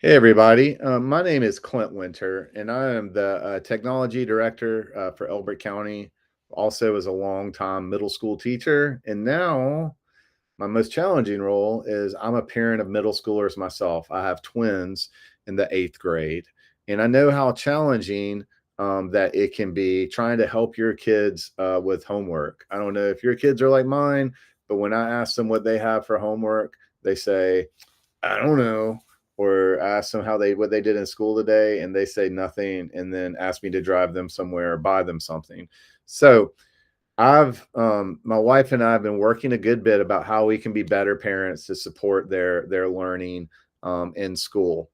Hey, everybody. My name is Clint Winter, and I am the technology director for Elbert County. Also, as a longtime middle school teacher. And now, my most challenging role is I'm a parent of middle schoolers myself. I have twins in the eighth grade, and I know how challenging that it can be trying to help your kids with homework. I don't know if your kids are like mine, but when I ask them what they have for homework, they say, I don't know, or ask them how they what they did in school today, and they say nothing, and then ask me to drive them somewhere or buy them something. So I've my wife and I have been working a good bit about how we can be better parents to support their learning in school.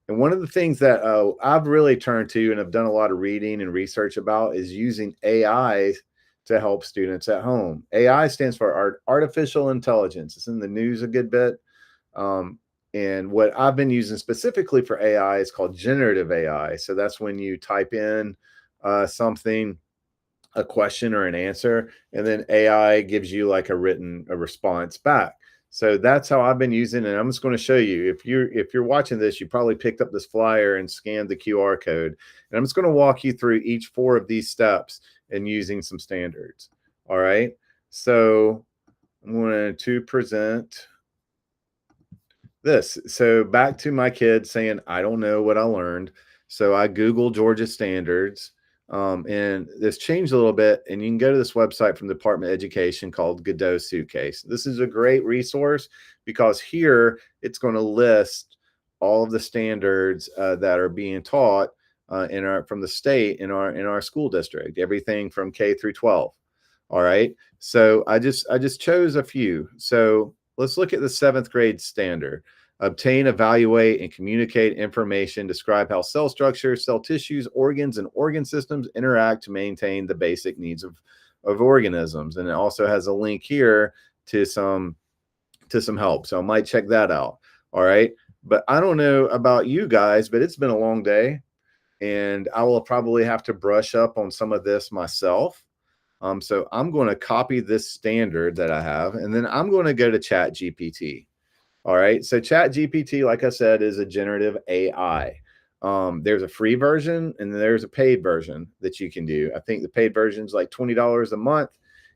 And one of the things that I've really turned to and have done a lot of reading and research about is using AI to help students at home. AI stands for artificial intelligence. It's in the news a good bit. Um, and what I've been using specifically for AI is called generative AI. So that's when you type in something, a question or an answer, and then AI gives you like a response back. So that's how I've been using it. And I'm just going to show you. If you're watching this, you probably picked up this flyer and scanned the QR code. And I'm just going to walk you through each four of these steps and using some standards. All right. So I'm going to present this. So back to my kid saying, I don't know what I learned. So I Googled Georgia standards. And this changed a little bit. And you can go to this website from the Department of Education called Godot Suitcase. This is a great resource because here it's going to list all of the standards that are being taught in our from the state in our school district, everything from K through 12. All right. So I just chose a few. So let's look at the seventh grade standard. Obtain, evaluate, and communicate information. Describe how cell structures, cell tissues, organs, and organ systems interact to maintain the basic needs of organisms. And it also has a link here to some help. So I might check that out. All right. But I don't know about you guys, but it's been a long day, and I will probably have to brush up on some of this myself. So I'm going to copy this standard that I have, and then I'm going to go to Chat GPT. All right. So Chat GPT, like I said, is a generative AI. There's a free version and there's a paid version that you can do. I think the paid version is like $20 a month,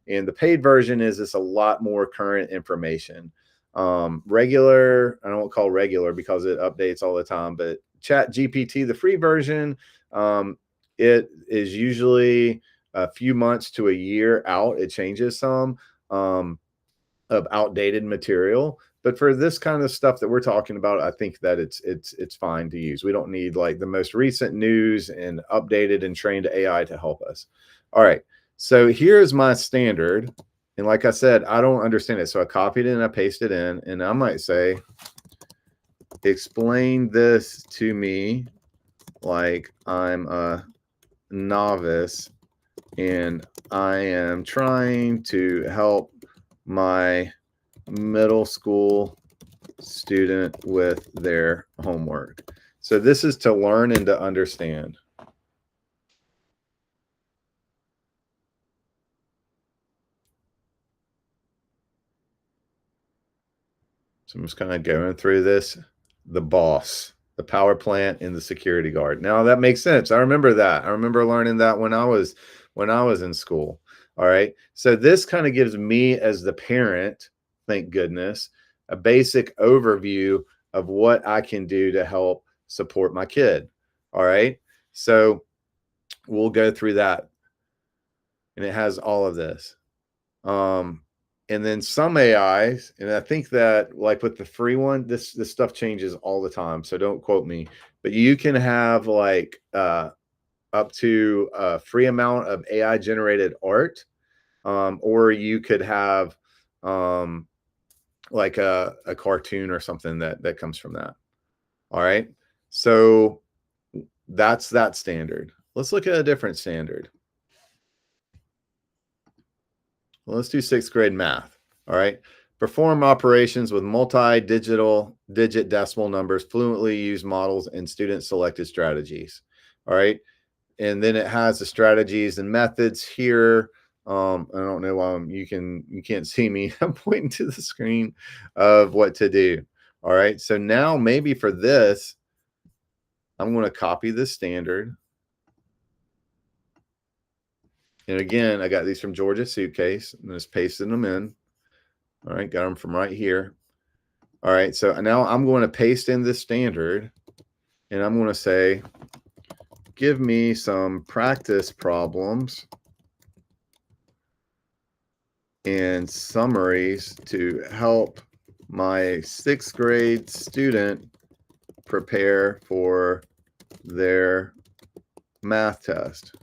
and the paid version is just a lot more current information. Regular, I don't call regular because it updates all the time, but Chat GPT, the free version, it is usually a few months to a year out. It changes some. Of outdated material. But for this kind of stuff that we're talking about, I think that it's fine to use. We don't need like the most recent news and updated and trained AI to help us. All right. So here's my standard. And like I said, I don't understand it. So I copied it and I pasted it in. And I might say, explain this to me like I'm a novice and I am trying to help my middle school student with their homework. So this is to learn and to understand. So I'm just kind of going through this. The boss, the power plant, and the security guard. Now that makes sense. I remember that. I remember learning that when I was in school. All right. So this kind of gives me as the parent, thank goodness, a basic overview of what I can do to help support my kid. All right. So we'll go through that. And it has all of this. Um, and then some AIs, and I think that like with the free one, this stuff changes all the time. So don't quote me, but you can have like up to a free amount of AI generated art, or you could have um, like a cartoon or something that comes from that. All right. So that's that standard. Let's look at a different standard. Well, let's do sixth grade math. All right. Perform operations with multi-digital digit decimal numbers, fluently use models and student selected strategies. All right. And then it has the strategies and methods here. I don't know why you can't see me. I'm pointing to the screen of what to do. All right. So now maybe for this, I'm going to copy this standard. And again, I got these from Georgia Suitcase. I'm just pasting them in. All right, got them from right here. All right, so now I'm going to paste in this standard, and I'm going to say, give me some practice problems and summaries to help my sixth grade student prepare for their math test.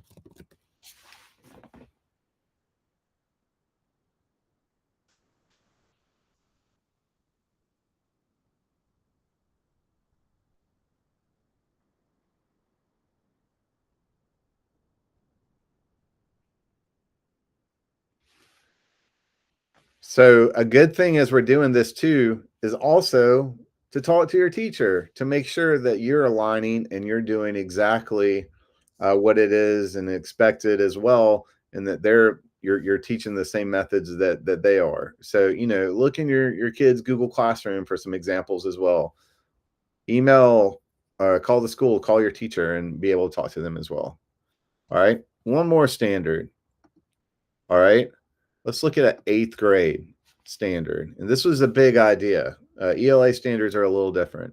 So a good thing as we're doing this too is also to talk to your teacher to make sure that you're aligning and you're doing exactly what it is and expected as well, and that you're teaching the same methods that they are. So look in your kids' Google Classroom for some examples as well. Email, call the school, call your teacher, and be able to talk to them as well. All right, one more standard. All right, let's look at an eighth grade standard. And this was a big idea. ELA standards are a little different.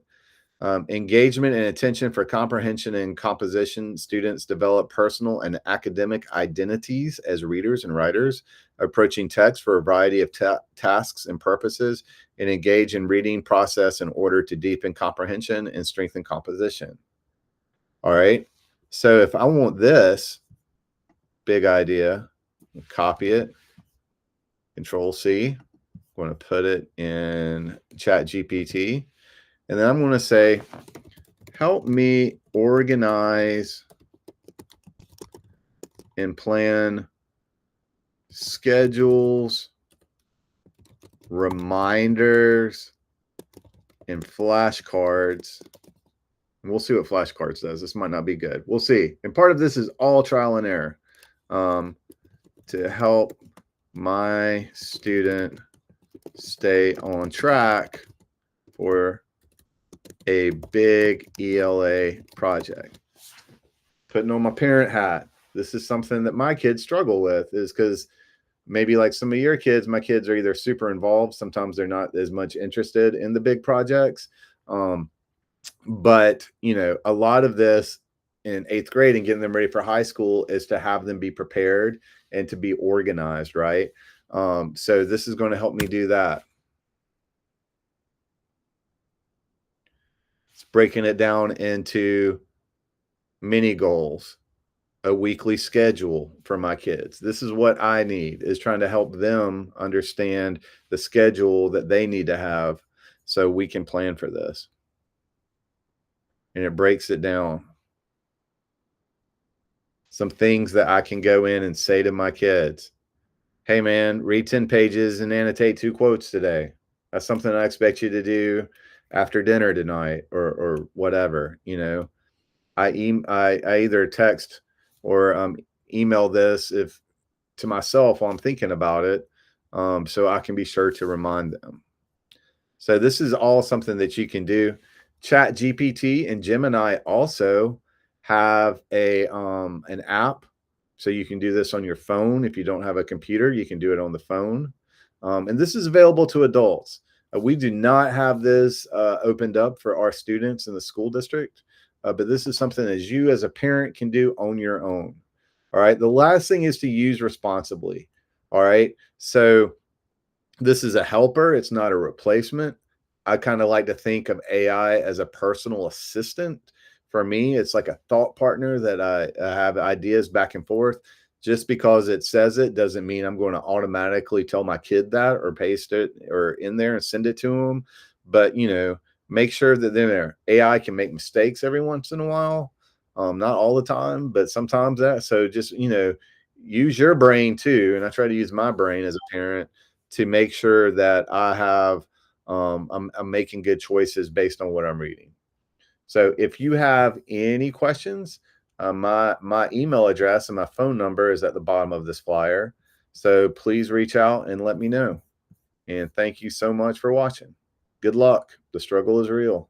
Engagement and attention for comprehension and composition. Students develop personal and academic identities as readers and writers, approaching text for a variety of tasks and purposes, and engage in reading process in order to deepen comprehension and strengthen composition. All right. So if I want this big idea, copy it, Control C. I'm going to put it in Chat GPT. And then I'm going to say, help me organize and plan schedules, reminders, and flashcards. And we'll see what flashcards does. This might not be good. We'll see. And part of this is all trial and error to help my student stay on track for a big ELA project. Putting on my parent hat. This is something that my kids struggle with, is because maybe like some of your kids, my kids are either super involved, sometimes they're not as much interested in the big projects. But a lot of this in eighth grade and getting them ready for high school is to have them be prepared and to be organized, right? So this is going to help me do that. It's breaking it down into mini goals, a weekly schedule for my kids. This is what I need, is trying to help them understand the schedule that they need to have so we can plan for this. And it breaks it down. Some things that I can go in and say to my kids, hey man, read 10 pages and annotate 2 quotes today. That's something I expect you to do after dinner tonight, or whatever. I either text or email this if to myself while I'm thinking about it, so I can be sure to remind them. So this is all something that you can do. Chat GPT and Gemini also have an app, so you can do this on your phone. If you don't have a computer, you can do it on the phone, and this is available to adults. We do not have this opened up for our students in the school district, but this is something as you as a parent can do on your own. All right. The last thing is to use responsibly. All right. So this is a helper. It's not a replacement. I kind of like to think of AI as a personal assistant. For me, it's like a thought partner that I have ideas back and forth. Just because it says it doesn't mean I'm going to automatically tell my kid that or paste it or in there and send it to them. But, make sure that their AI can make mistakes every once in a while. Not all the time, but sometimes that. So just, use your brain too. And I try to use my brain as a parent to make sure that I have I'm making good choices based on what I'm reading. So if you have any questions, my email address and my phone number is at the bottom of this flyer. So please reach out and let me know. And thank you so much for watching. Good luck. The struggle is real.